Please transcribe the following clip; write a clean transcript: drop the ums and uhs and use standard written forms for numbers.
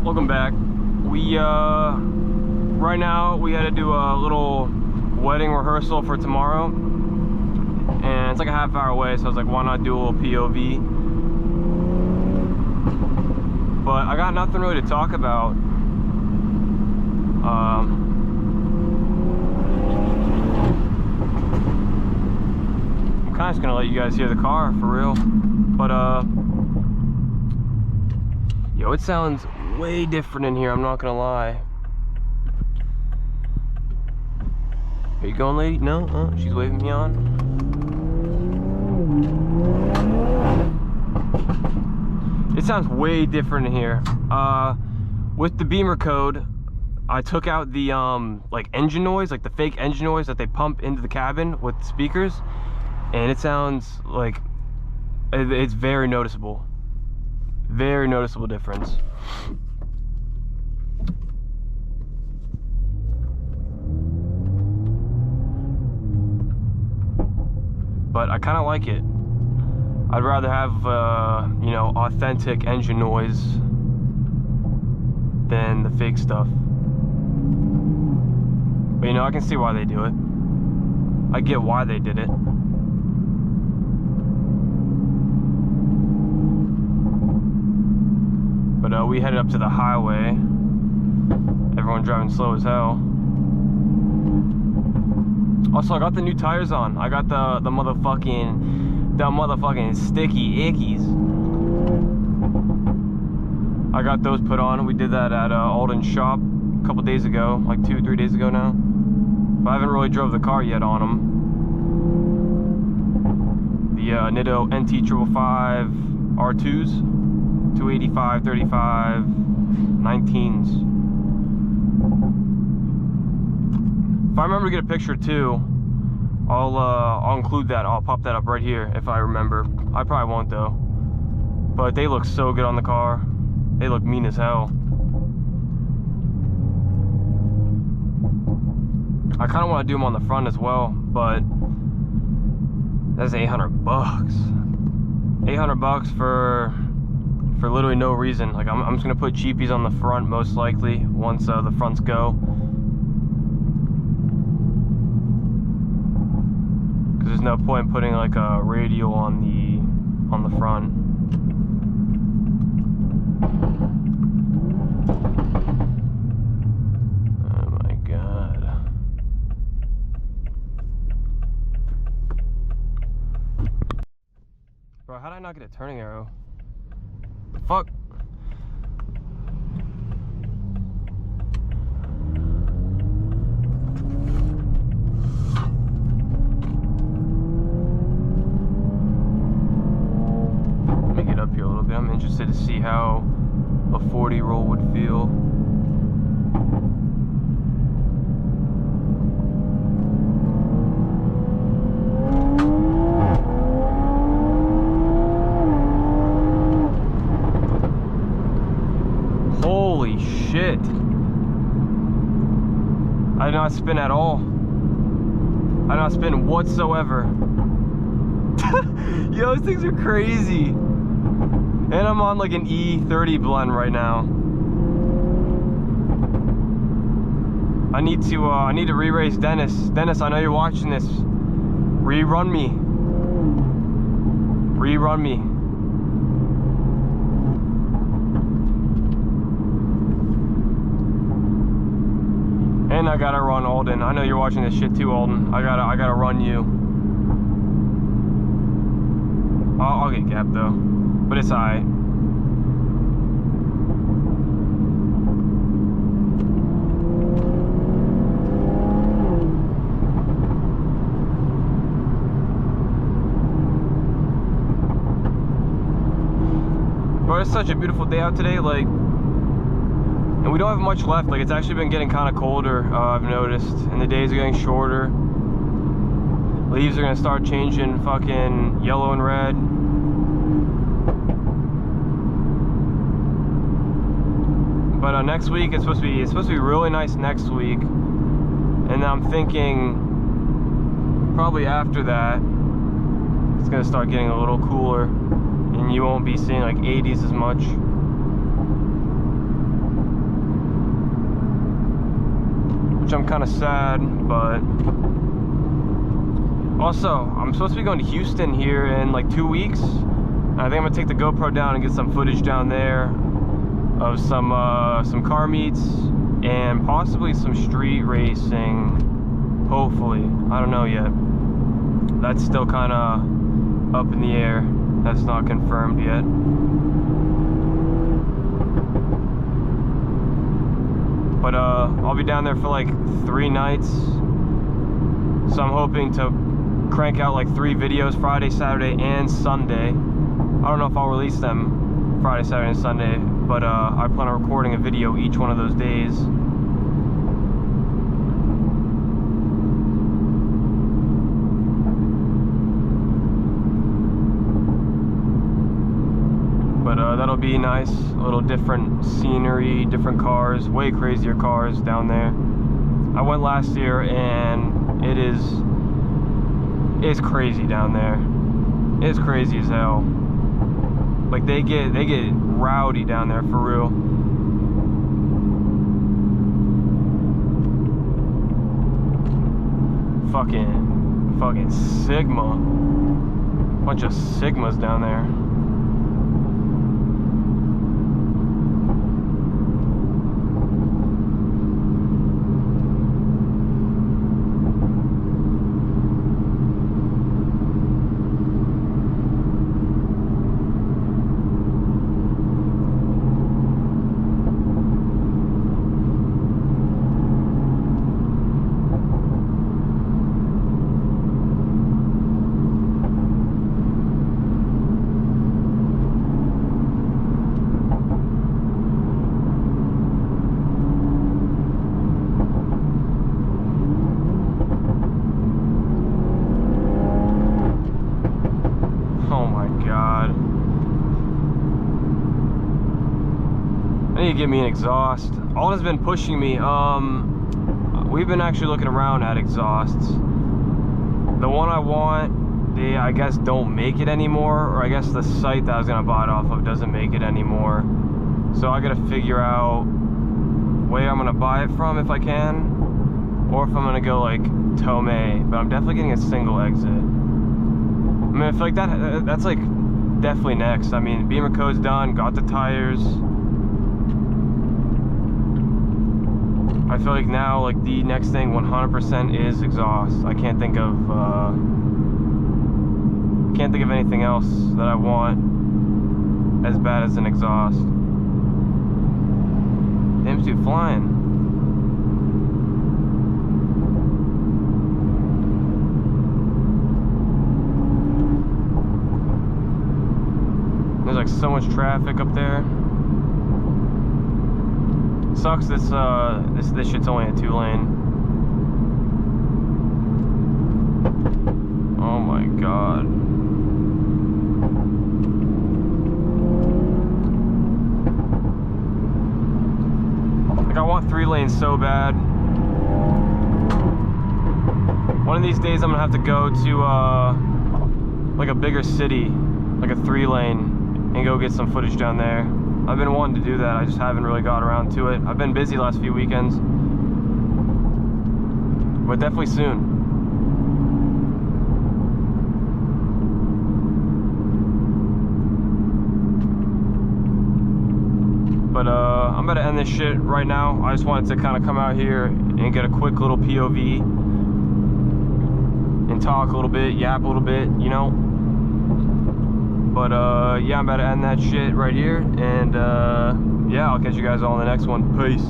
Welcome back. We right now we had to do a little wedding rehearsal for tomorrow, and it's like a half-hour away, so I was like, why not do a little POV? But I got nothing really to talk about. I'm kind of just gonna let you guys hear the car for real, but yo, it sounds way different in here, I'm not gonna lie. Are you going, lady? No? Oh, she's waving me on. It sounds way different in here. With the Beamer code, I took out the like engine noise, like the fake engine noise that they pump into the cabin with the speakers, and it sounds like it's very noticeable. Very noticeable difference. But I kind of like it. I'd rather have, you know, authentic engine noise than the fake stuff. But, you know, I can see why they do it. I get why they did it. But we headed up to the highway. Everyone driving slow as hell. Also, I got the new tires on. I got the motherfucking sticky ickies. I got those put on. We did that at Alden's shop a couple days ago, like 2-3 days ago now. But I haven't really drove the car yet on them. The Nitto NT555 R2s, 285, 35, 19s. If I remember to get a picture too, I'll include that. I'll pop that up right here if I remember. I probably won't though. But they look so good on the car. They look mean as hell. I kind of want to do them on the front as well, but that's $800. $800 for literally no reason. Like I'm just gonna put cheapies on the front most likely once the fronts go. There's no point putting like a radial on the front. Oh my god. Bro, how did I not get a turning arrow? The fuck? I'm interested to see how a 40 roll would feel. Holy shit. I did not spin at all. I did not spin whatsoever. Yo, those things are crazy. And I'm on like an E30 blend right now. I need to re-race Dennis. Dennis, I know you're watching this. Rerun me. Rerun me. And I gotta run Alden. I know you're watching this shit too, Alden. I gotta run you. I'll get gapped though. But it's alright. Bro, it's such a beautiful day out today, like, and we don't have much left. Like, it's actually been getting kind of colder, I've noticed, and the days are getting shorter. Leaves are gonna start changing fucking yellow and red. But next week it's supposed to be really nice next week, and I'm thinking probably after that it's gonna start getting a little cooler, and you won't be seeing like 80s as much. which I'm kind of sad, but also I'm supposed to be going to Houston here in like 2 weeks. And I think I'm gonna take the GoPro down and get some footage down there of some car meets and possibly some street racing. Hopefully, I don't know yet. That's still kind of up in the air. That's not confirmed yet. But I'll be down there for like 3 nights. So I'm hoping to crank out like 3 videos Friday, Saturday, and Sunday. I don't know if I'll release them Friday, Saturday, and Sunday, but I plan on recording a video each one of those days. But that'll be nice. A little different scenery, different cars, way crazier cars down there. I went last year and it's crazy down there. It's crazy as hell. Like they get rowdy down there for real. Fucking Sigma. Bunch of Sigmas down there. I need to get me an exhaust. Alden's been pushing me. We've been actually looking around at exhausts. The one I want, they I guess don't make it anymore, or I guess the site that I was gonna buy it off of doesn't make it anymore. So I gotta figure out where I'm gonna buy it from if I can, or if I'm gonna go like Tomei. But I'm definitely getting a single exit. I mean, I feel like that's like definitely next. I mean, beamer code's done, got the tires. I feel like now, like the next thing 100% is exhaust. I can't think of anything else that I want as bad as an exhaust. Damn, dude, flying. There's like so much traffic up there. Sucks this shit's only a 2-lane. Oh my god. Like I want 3 lanes so bad. One of these days I'm gonna have to go to like a bigger city, like a 3-lane, and go get some footage down there. I've been wanting to do that, I just haven't really got around to it. I've been busy last few weekends, but definitely soon. But I'm about to end this shit right now. I just wanted to kind of come out here and get a quick little POV and talk a little bit, yap a little bit, you know. But yeah, I'm about to end that shit right here, and yeah, I'll catch you guys all in the next one. Peace.